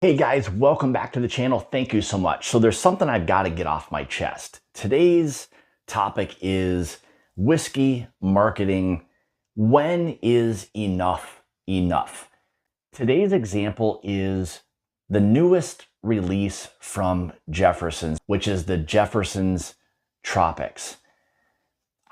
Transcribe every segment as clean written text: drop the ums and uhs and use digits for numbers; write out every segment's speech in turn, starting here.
Hey guys, welcome back to the channel. Thank you so much. So there's something I've got to get off my chest. Today's topic is whiskey marketing. When is enough enough? Today's example is the newest release from Jefferson's, which is the Jefferson's Tropics.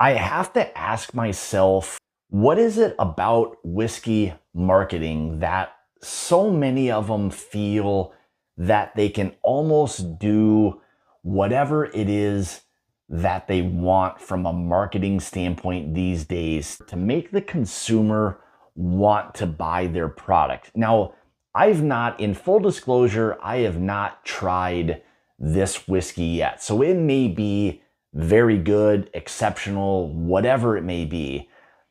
I have to ask myself, what is it about whiskey marketing that so many of them feel that they can almost do whatever it is that they want from a marketing standpoint these days to make the consumer want to buy their product? Now, in full disclosure, I have not tried this whiskey yet. So it may be very good, exceptional, whatever it may be.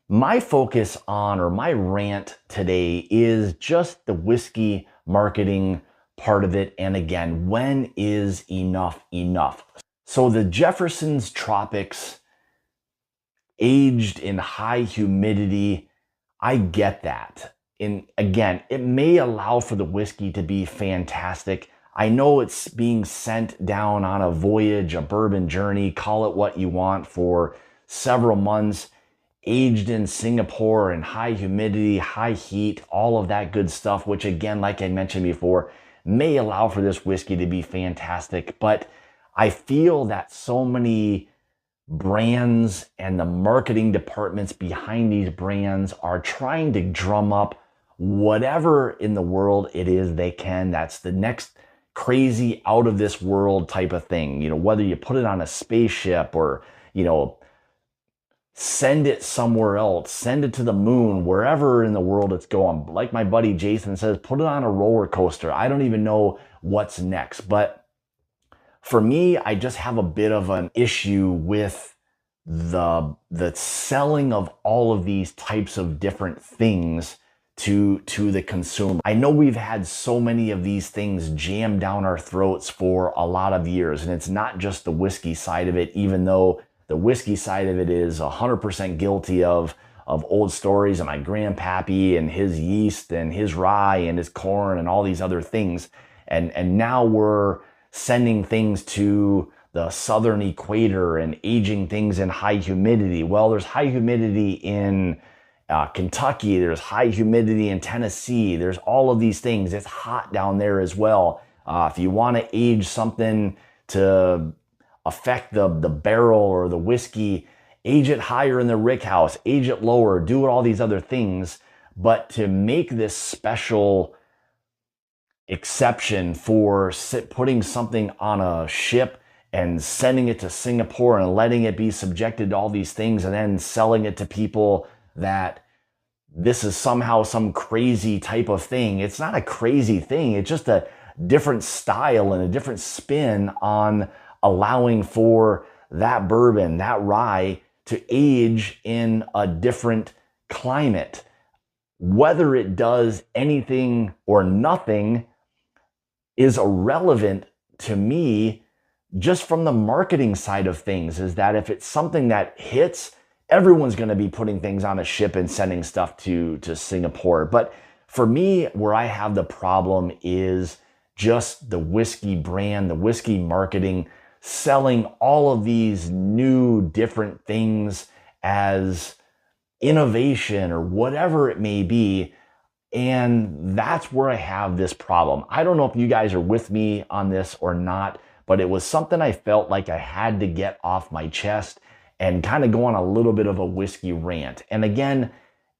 My focus on, or my rant today, is just the whiskey marketing part of it. And again, when is enough enough? So the Jefferson's Tropics, aged in high humidity, I get that. And again, it may allow for the whiskey to be fantastic. I know it's being sent down on a voyage, a bourbon journey, call it what you want, for several months, aged in Singapore in high humidity, high heat, all of that good stuff, which again, like I mentioned before, may allow for this whiskey to be fantastic. But I feel that so many brands and the marketing departments behind these brands are trying to drum up whatever in the world it is they can. That's the next crazy out of this world type of thing. You know, whether you put it on a spaceship or, send it somewhere else, send it to the moon, wherever in the world it's going. Like my buddy Jason says, put it on a roller coaster. I don't even know what's next. But for me, I just have a bit of an issue with the selling of all of these types of different things to the consumer. I know we've had so many of these things jammed down our throats for a lot of years, and it's not just the whiskey side of it, even though the whiskey side of it is 100% guilty of old stories and my grandpappy and his yeast and his rye and his corn and all these other things. And now we're sending things to the southern equator and aging things in high humidity. Well, there's high humidity in Kentucky, there's high humidity in Tennessee, there's all of these things. It's hot down there as well. If you want to age something to affect the barrel or the whiskey, age it higher in the rick house, age it lower, do all these other things. But to make this special exception for putting something on a ship and sending it to Singapore and letting it be subjected to all these things and then selling it to people that this is somehow some crazy type of thing. It's not a crazy thing. It's just a different style and a different spin on allowing for that bourbon, that rye, to age in a different climate. Whether it does anything or nothing is irrelevant to me, just from the marketing side of things, is that if it's something that hits, everyone's going to be putting things on a ship and sending stuff to Singapore. But for me, where I have the problem is just the whiskey brand, the whiskey marketing, selling all of these new different things as innovation or whatever it may be. And that's where I have this problem. I don't know if you guys are with me on this or not, but it was something I felt like I had to get off my chest and kind of go on a little bit of a whiskey rant. And again,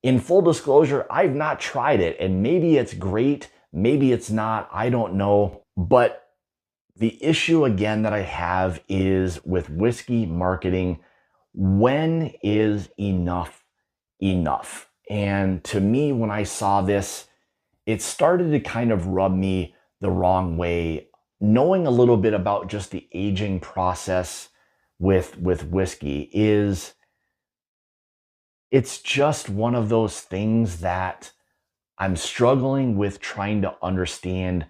in full disclosure, I've not tried it, and maybe it's great, maybe it's not, I don't know. But the issue again that I have is with whiskey marketing, when is enough enough? And to me, when I saw this, it started to kind of rub me the wrong way. Knowing a little bit about just the aging process with whiskey it's just one of those things that I'm struggling with trying to understand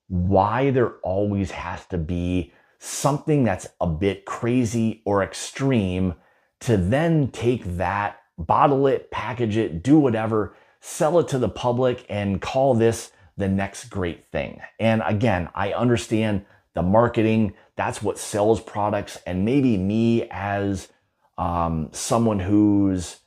why there always has to be something that's a bit crazy or extreme to then take that, bottle it, package it, do whatever, sell it to the public and call this the next great thing. And again, I understand the marketing, that's what sells products. And maybe me as someone who's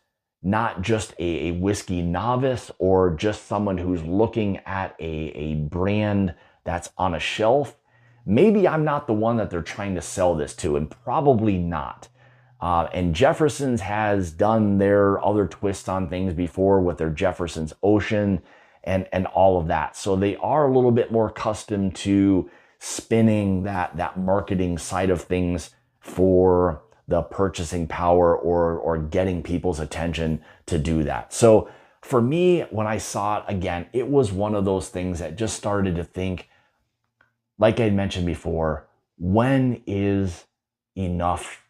not just a whiskey novice or just someone who's looking at a brand that's on a shelf, maybe I'm not the one that they're trying to sell this to, and probably not. And Jefferson's has done their other twists on things before with their Jefferson's Ocean and all of that. So they are a little bit more accustomed to spinning that marketing side of things for the purchasing power or getting people's attention to do that. So for me, when I saw it again, it was one of those things that just started to think, like I mentioned before, when is enough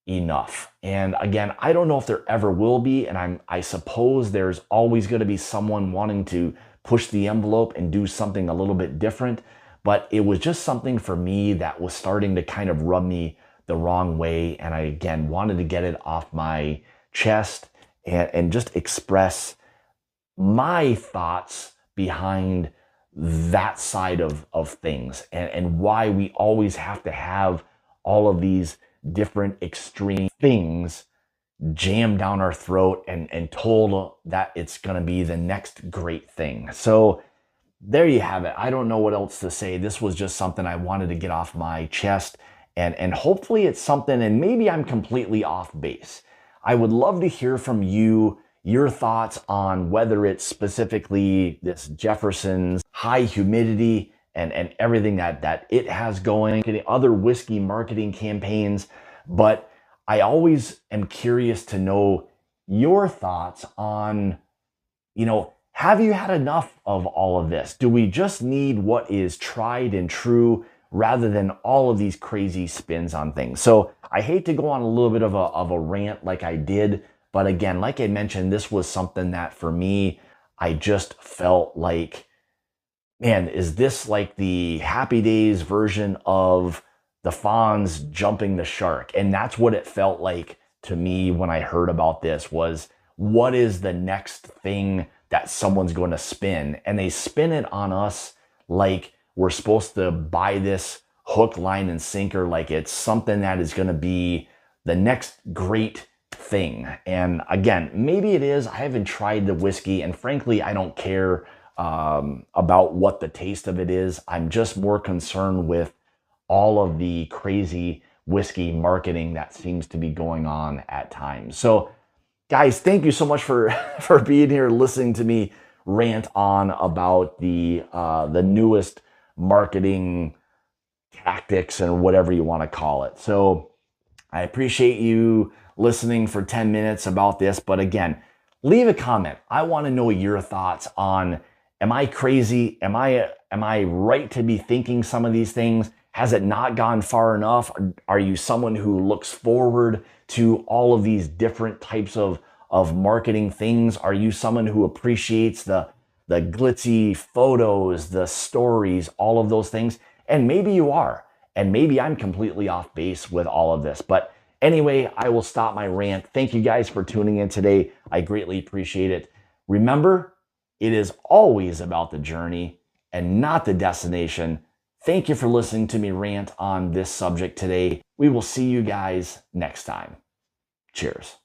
enough? And again, I don't know if there ever will be, and I suppose there's always going to be someone wanting to push the envelope and do something a little bit different, but it was just something for me that was starting to kind of rub me the wrong way, and I again wanted to get it off my chest and just express my thoughts behind that side of things, and why we always have to have all of these different extreme things jammed down our throat and told that it's going to be the next great thing. So there you have it. I don't know what else to say. This was just something I wanted to get off my chest, and hopefully it's something, and maybe I'm completely off base. I would love to hear from you, your thoughts on whether it's specifically this Jefferson's high humidity and everything that it has going, other whiskey marketing campaigns. But I always am curious to know your thoughts on, have you had enough of all of this? Do we just need what is tried and true rather than all of these crazy spins on things? So I hate to go on a little bit of a rant like I did, but again, like I mentioned, this was something that for me, I just felt like, man, is this like the Happy Days version of the Fonz jumping the shark? And that's what it felt like to me when I heard about this, was what is the next thing that someone's going to spin? And they spin it on us like we're supposed to buy this hook, line, and sinker, like it's something that is going to be the next great thing. And again, maybe it is. I haven't tried the whiskey, and frankly, I don't care about what the taste of it is. I'm just more concerned with all of the crazy whiskey marketing that seems to be going on at times. So guys, thank you so much for being here, listening to me rant on about the newest marketing tactics and whatever you want to call it. So I appreciate you listening for 10 minutes about this. But again, leave a comment. I want to know your thoughts on, am I crazy? Am I right to be thinking some of these things? Has it not gone far enough? Are you someone who looks forward to all of these different types of marketing things? Are you someone who appreciates the glitzy photos, the stories, all of those things? And maybe you are, and maybe I'm completely off base with all of this. But anyway, I will stop my rant. Thank you guys for tuning in today. I greatly appreciate it. Remember, it is always about the journey and not the destination. Thank you for listening to me rant on this subject today. We will see you guys next time. Cheers.